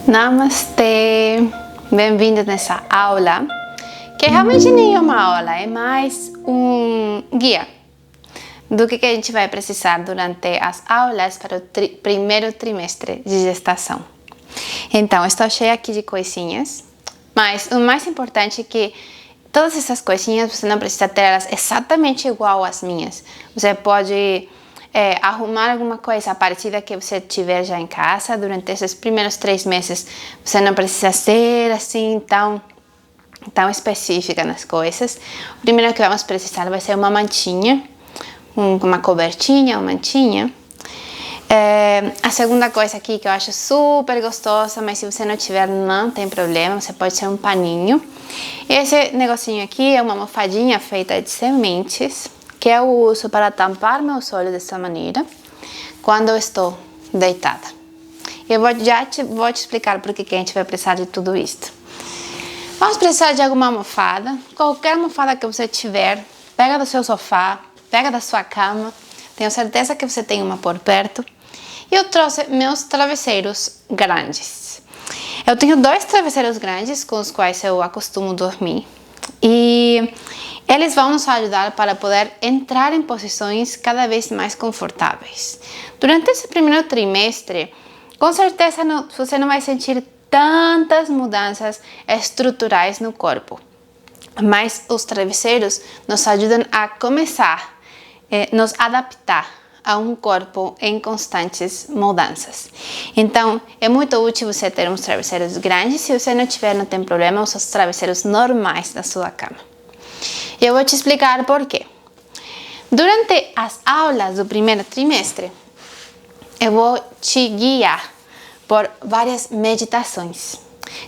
Namastê! Bem-vindo nessa aula, que realmente nem é uma aula, é mais um guia do que a gente vai precisar durante as aulas para o primeiro trimestre de gestação. Então, estou cheia aqui de coisinhas, mas o mais importante é que todas essas coisinhas você não precisa ter elas exatamente igual às minhas. Você pode arrumar alguma coisa parecida que você tiver já em casa durante esses primeiros 3 meses. Você não precisa ser assim tão específica nas coisas. O primeiro que vamos precisar vai ser uma mantinha, uma cobertinha, uma mantinha. A segunda coisa aqui que eu acho super gostosa, mas se você não tiver, não tem problema, você pode ser um paninho. Esse negocinho aqui é uma almofadinha feita de sementes, que eu uso para tampar meus olhos dessa maneira, quando eu estou deitada. Eu vou te explicar por que a gente vai precisar de tudo isso. Vamos precisar de alguma almofada, qualquer almofada que você tiver, pega do seu sofá, pega da sua cama, tenho certeza que você tem uma por perto. E eu trouxe meus travesseiros grandes. Eu tenho 2 travesseiros grandes com os quais eu acostumo dormir. E eles vão nos ajudar para poder entrar em posições cada vez mais confortáveis. Durante esse primeiro trimestre, com certeza você não vai sentir tantas mudanças estruturais no corpo. Mas os travesseiros nos ajudam a começar, nos adaptar a um corpo em constantes mudanças. Então, é muito útil você ter uns travesseiros grandes. Se você não tiver, não tem problema, usa os travesseiros normais da sua cama. Eu vou te explicar por quê. Durante as aulas do primeiro trimestre, eu vou te guiar por várias meditações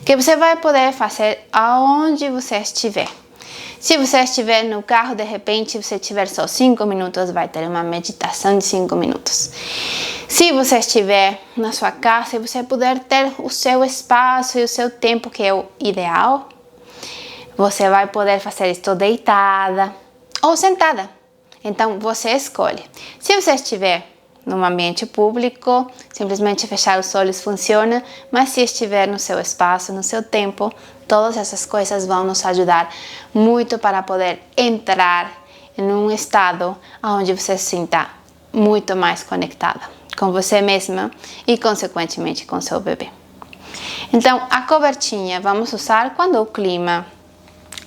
que você vai poder fazer aonde você estiver. Se você estiver no carro, de repente, você tiver só 5 minutos, vai ter uma meditação de 5 minutos. Se você estiver na sua casa e você puder ter o seu espaço e o seu tempo, que é o ideal, você vai poder fazer isto deitada ou sentada. Então, você escolhe. Se você estiver num ambiente público, simplesmente fechar os olhos funciona, mas se estiver no seu espaço, no seu tempo, todas essas coisas vão nos ajudar muito para poder entrar em um estado onde você se sinta muito mais conectada com você mesma e, consequentemente, com seu bebê. Então, a cobertinha vamos usar quando o clima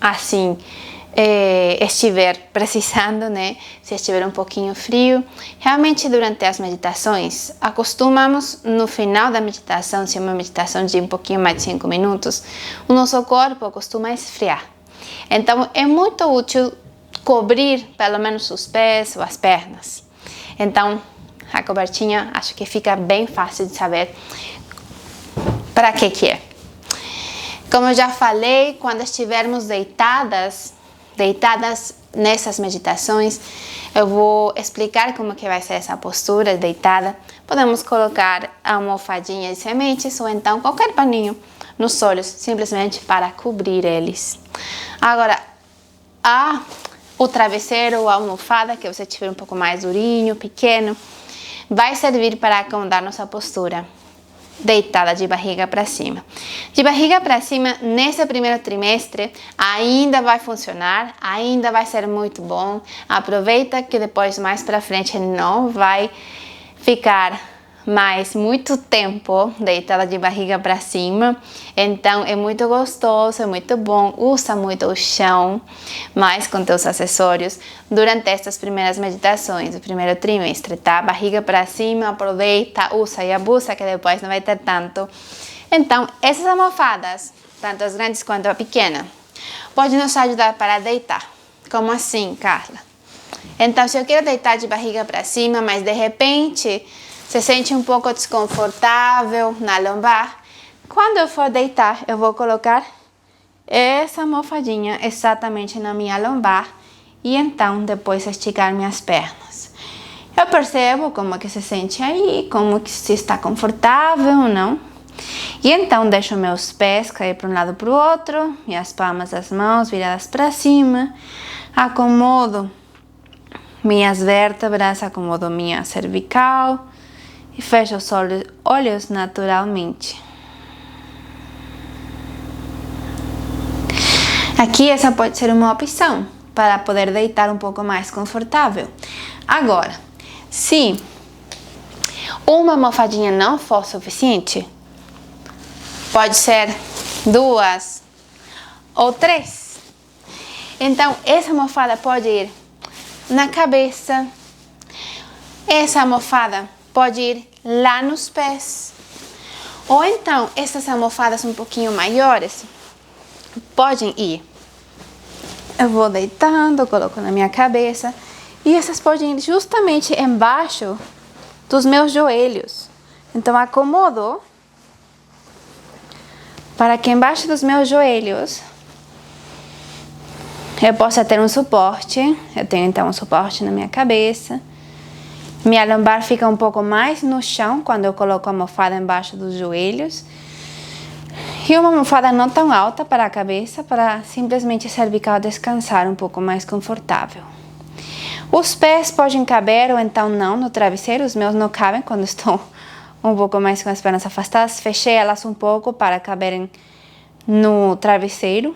assim estiver precisando, né? Se estiver um pouquinho frio. Realmente, durante as meditações, acostumamos no final da meditação, se é uma meditação de um pouquinho mais de 5 minutos, o nosso corpo costuma esfriar. Então, é muito útil cobrir pelo menos os pés ou as pernas. Então, a cobertinha acho que fica bem fácil de saber para que é. Como eu já falei, quando estivermos deitadas nessas meditações, eu vou explicar como que vai ser essa postura deitada. Podemos colocar a almofadinha de sementes ou então qualquer paninho nos olhos, simplesmente para cobrir eles. Agora, o travesseiro ou a almofada, que você tiver um pouco mais durinho, pequeno, vai servir para acomodar nossa postura deitada de barriga para cima. De barriga para cima, nesse primeiro trimestre, ainda vai funcionar, ainda vai ser muito bom. Aproveita que depois, mais para frente, não vai ficar mais muito tempo deitada de barriga para cima. Então, é muito gostoso, é muito bom. Usa muito o chão, mais com teus acessórios, durante estas primeiras meditações, do primeiro trimestre, tá? Barriga para cima, aproveita, usa e abusa, que depois não vai ter tanto. Então, essas almofadas, tanto as grandes quanto a pequena, podem nos ajudar para deitar. Como assim, Carla? Então, se eu quero deitar de barriga para cima, mas de repente se sente um pouco desconfortável na lombar, quando eu for deitar, eu vou colocar essa almofadinha exatamente na minha lombar e então depois esticar minhas pernas. Eu percebo como que se sente aí, como que se está confortável ou não. E então deixo meus pés cair para um lado para o outro, e as palmas das mãos viradas para cima, acomodo minhas vértebras, acomodo minha cervical, e fecho os olhos naturalmente. Aqui essa pode ser uma opção para poder deitar um pouco mais confortável. Agora, se uma almofadinha não for suficiente, pode ser 2 ou 3. Então, essa almofada pode ir na cabeça, essa almofada pode ir lá nos pés, ou então essas almofadas um pouquinho maiores podem ir. Eu vou deitando, coloco na minha cabeça e essas podem ir justamente embaixo dos meus joelhos. Então acomodo para que embaixo dos meus joelhos eu possa ter um suporte. Eu tenho então um suporte na minha cabeça. Minha lombar fica um pouco mais no chão quando eu coloco a almofada embaixo dos joelhos. E uma almofada não tão alta para a cabeça, para simplesmente a cervical descansar um pouco mais confortável. Os pés podem caber ou então não no travesseiro. Os meus não cabem quando estou um pouco mais com as pernas afastadas. Fechei elas um pouco para caberem no travesseiro.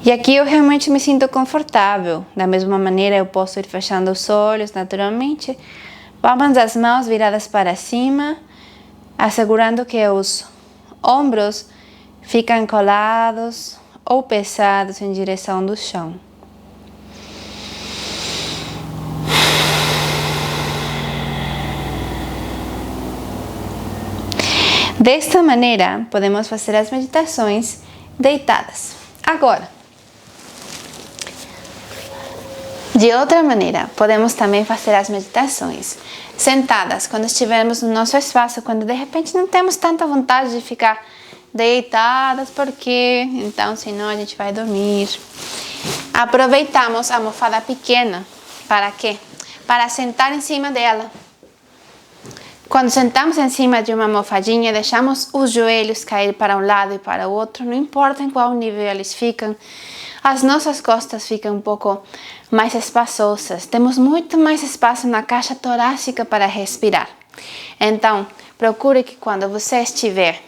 E aqui eu realmente me sinto confortável. Da mesma maneira eu posso ir fechando os olhos naturalmente. Palmas das mãos viradas para cima, assegurando que os ombros ficam colados ou pesados em direção do chão. Desta maneira, podemos fazer as meditações deitadas. Agora, de outra maneira, podemos também fazer as meditações sentadas, quando estivermos no nosso espaço, quando de repente não temos tanta vontade de ficar deitadas, porque então senão a gente vai dormir. Aproveitamos a almofada pequena, para quê? Para sentar em cima dela. Quando sentamos em cima de uma almofadinha, deixamos os joelhos cair para um lado e para o outro, não importa em qual nível eles ficam, as nossas costas ficam um pouco mais espaçosas, temos muito mais espaço na caixa torácica para respirar. Então, procure que quando você estiver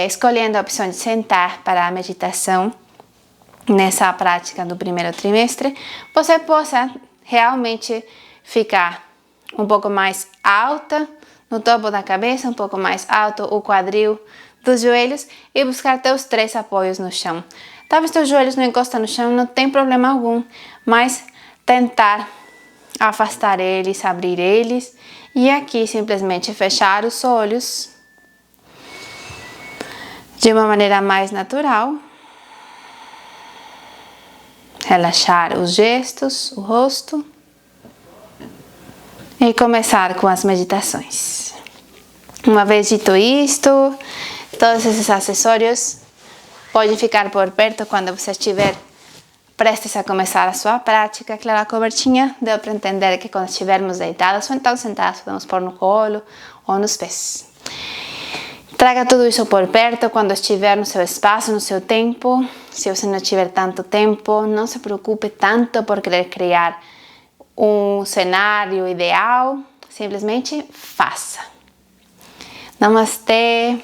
escolhendo a opção de sentar para a meditação, nessa prática do primeiro trimestre, você possa realmente ficar um pouco mais alta no topo da cabeça, um pouco mais alto o quadril dos joelhos e buscar teus 3 apoios no chão. Talvez teus joelhos não encostam no chão, não tem problema algum, mas tentar afastar eles, abrir eles e aqui simplesmente fechar os olhos de uma maneira mais natural. Relaxar os gestos, o rosto. E começar com as meditações. Uma vez dito isto, todos esses acessórios podem ficar por perto quando você estiver prestes a começar a sua prática. Claro, a cobertinha deu para entender que quando estivermos deitados ou então sentados, podemos pôr no colo ou nos pés. Traga tudo isso por perto quando estiver no seu espaço, no seu tempo. Se você não tiver tanto tempo, não se preocupe tanto por querer criar um cenário ideal, simplesmente faça. Namastê!